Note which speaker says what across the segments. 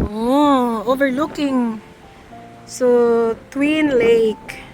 Speaker 1: Oh, overlooking. So, Twin Lake.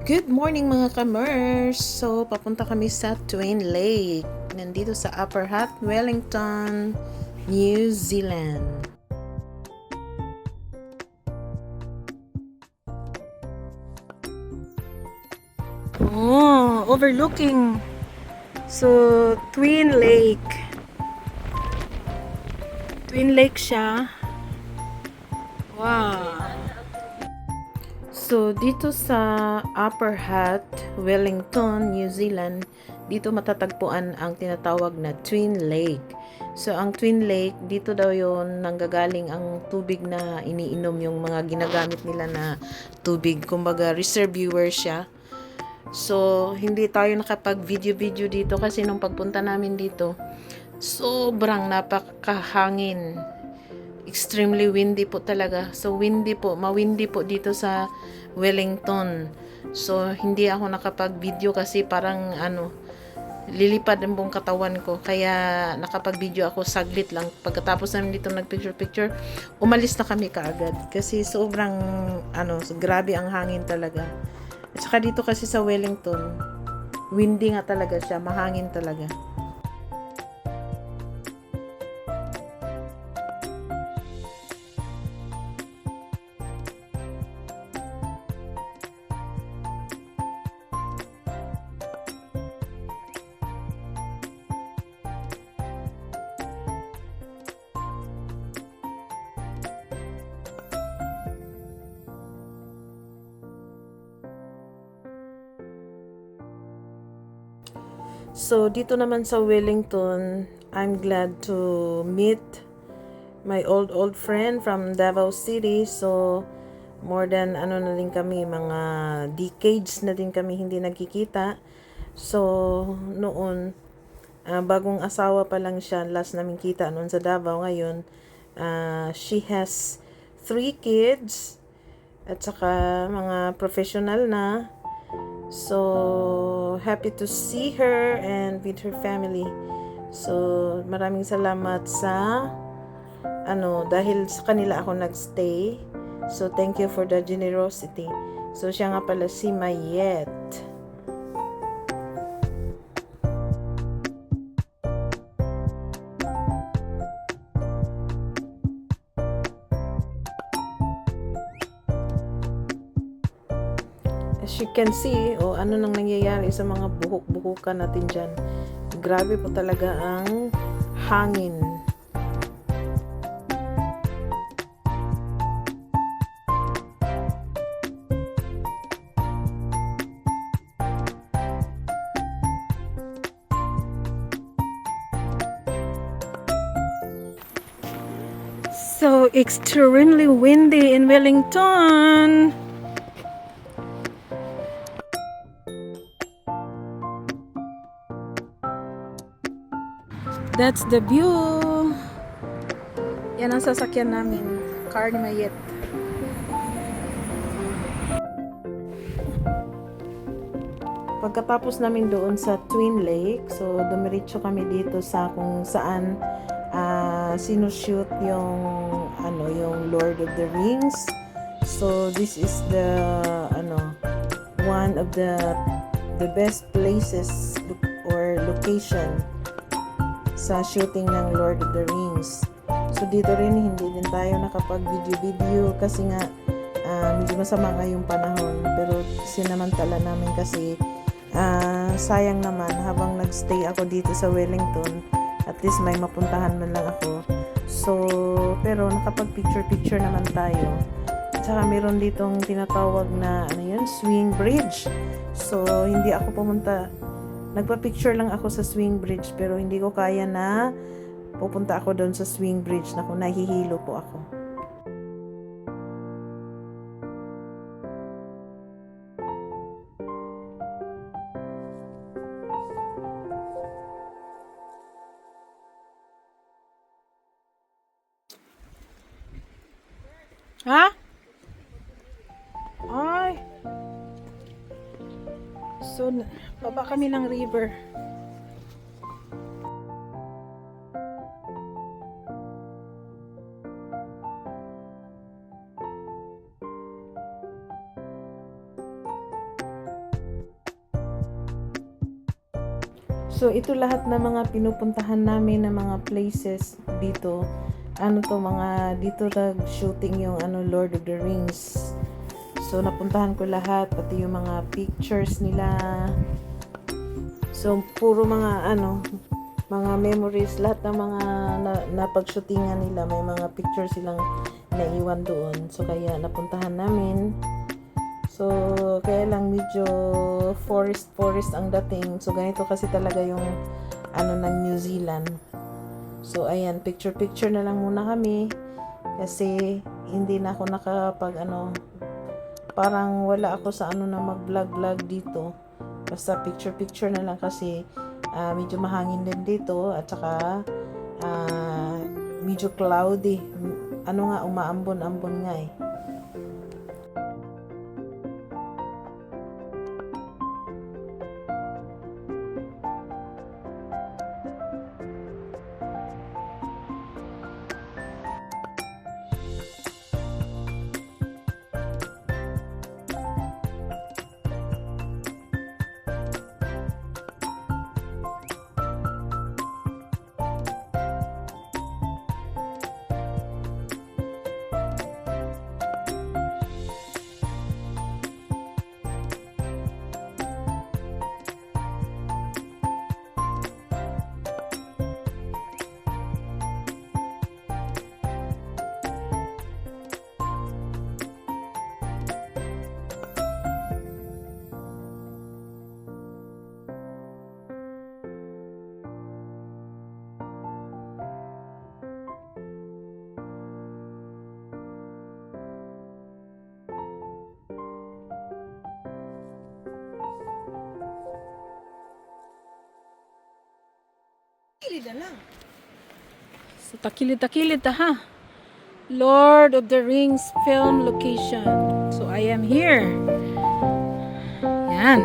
Speaker 1: Good morning mga kamers! So, papunta kami sa Twin Lake. Nandito sa Upper Hutt, Wellington, New Zealand. Oh, overlooking. So, Twin Lake. Twin Lake siya. Wow! So, dito sa Upper Hutt, Wellington, New Zealand, dito matatagpuan ang tinatawag na Twin Lake. So, ang Twin Lake, dito daw yon nanggagaling ang tubig na iniinom yung mga ginagamit nila na tubig. Kumbaga, reservoir siya. So, hindi tayo nakapag-video-video dito kasi nung pagpunta namin dito, sobrang napakahangin. Extremely windy po talaga. So, windy po, mawindy po dito sa Wellington. So, hindi ako nakapag-video kasi parang lilipad ang buong katawan ko. Kaya nakapag-video ako saglit lang. Pagkatapos namin dito nag-picture-picture, umalis na kami kaagad. Kasi sobrang, grabe ang hangin talaga. At saka dito kasi sa Wellington, windy nga talaga siya, mahangin talaga. So, dito naman sa Wellington, I'm glad to meet my old friend from Davao City. So, more than na din kami, mga decades na din kami hindi nagkikita. So, noon, bagong asawa pa lang siya, last namin kita noon sa Davao. Ngayon, she has 3 kids at saka mga professional na. So, happy to see her and with her family. So, maraming salamat sa dahil sa kanila ako nagstay. So, thank you for the generosity. So, siya nga pala si Mayet. As you can see, ano nang nangyayari sa mga buhok-buhukan natin dyan. Grabe po talaga ang hangin. So extremely windy in Wellington. That's the view. Yan ang sasakyan namin. Car ni Mayet. Pagkatapos namin doon sa Twin Lake, so dumiretso kami dito sa kung saan sinushoot yung Lord of the Rings. So this is the one of the best places or location sa shooting ng Lord of the Rings. So dito rin hindi din tayo nakapag-video kasi nga medyo masama nga yung panahon, pero sinamantala namin kasi sayang naman habang nagstay ako dito sa Wellington, at least may mapuntahan man lang ako. So pero nakapag-picture naman tayo. At saka meron ditong tinatawag na swing bridge. So hindi ako pumunta. Nagpa-picture lang ako sa swing bridge, pero hindi ko kaya na pupunta ako doon sa swing bridge. Naku, nahihilo po ako. Ha? Ay. So, baba kami ng river. So, ito lahat na mga pinupuntahan namin na mga places dito. Ano to, mga dito nag-shooting yung Lord of the Rings. So, napuntahan ko lahat, pati yung mga pictures nila. So, puro mga mga memories, lahat ng mga napag-shootingan nila, may mga pictures silang naiwan doon. So, kaya napuntahan namin. So, kaya lang medyo forest ang dating. So, ganito kasi talaga yung ng New Zealand. So, ayan, picture na lang muna kami kasi hindi na ako nakapag parang wala ako sa na mag-vlog dito. Basta picture na lang kasi medyo mahangin din dito at saka medyo cloudy. Umaambon-ambon nga eh. So, takilid ha. Lord of the Rings film location. So, I am here. Yan.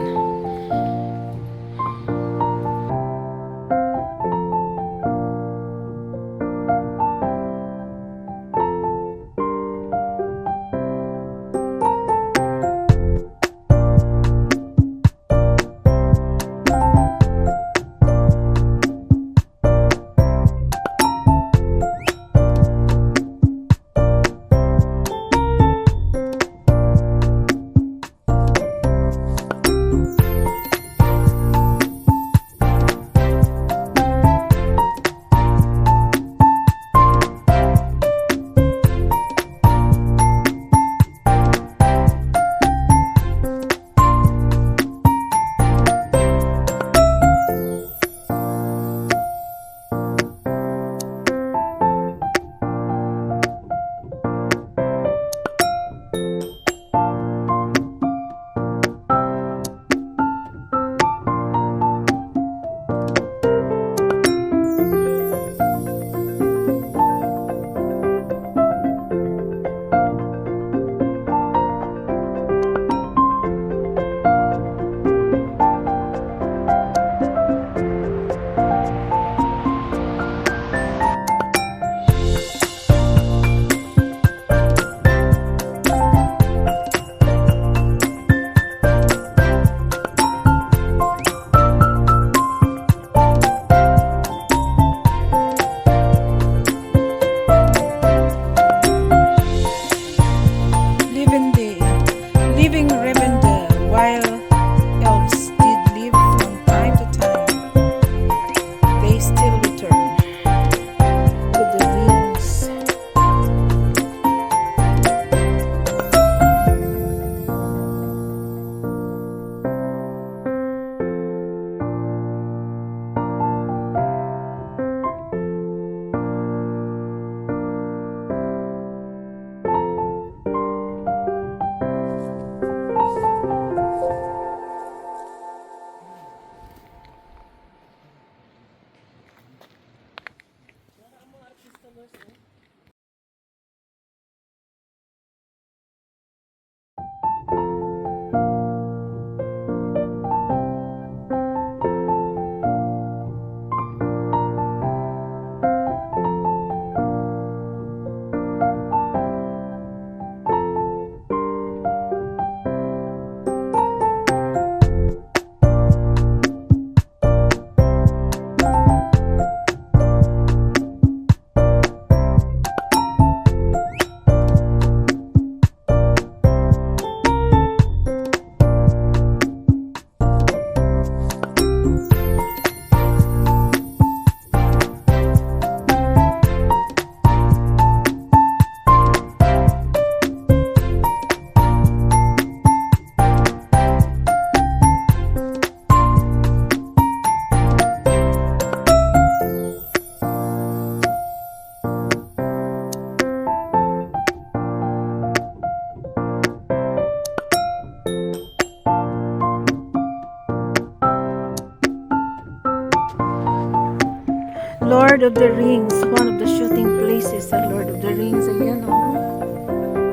Speaker 1: Lord of the Rings. One of the shooting places sa Lord of the Rings. Ayan o.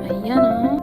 Speaker 1: Ayan o.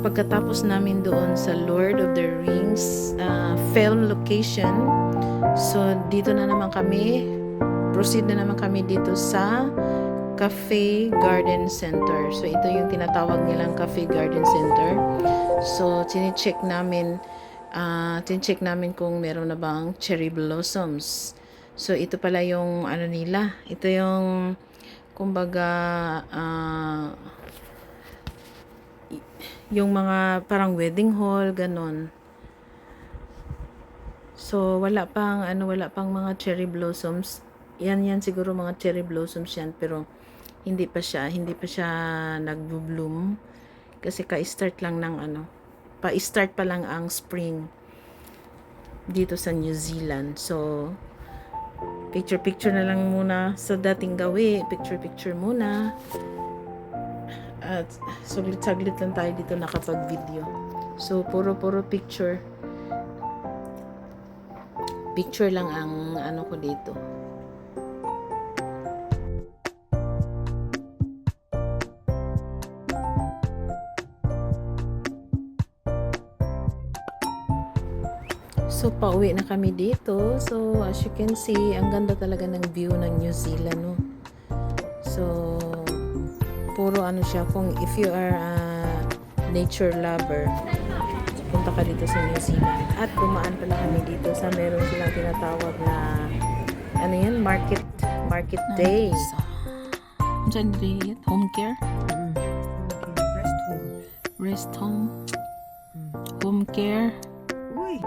Speaker 1: Pagkatapos namin doon sa Lord of the Rings film location, so dito na naman kami, proceed na naman kami dito sa Cafe Garden Center. So ito yung tinatawag nilang Cafe Garden Center. So tine-check namin kung meron na bang cherry blossoms. So ito pala yung ano nila, ito yung kumbaga yung mga parang wedding hall, ganon. So, wala pang mga cherry blossoms. Yan siguro mga cherry blossoms yan, pero hindi pa siya nagbo-bloom kasi ka-start lang ng pa-start pa lang ang spring dito sa New Zealand. So, picture na lang muna sa dating gawi, picture muna. At saglit lang tayo dito nakapag-video. So, puro picture lang ang ano ko dito. So, pauwi na kami dito. So, as you can see, ang ganda talaga ng view ng New Zealand, no? So, puro ano siya, kung if you are a nature lover, punta ka dito sa New Zealand. At dumaan pala kami dito sa meron silang tinatawag na ano yan, market day. Diyan din, home care? Rest home. Home care.
Speaker 2: Uy!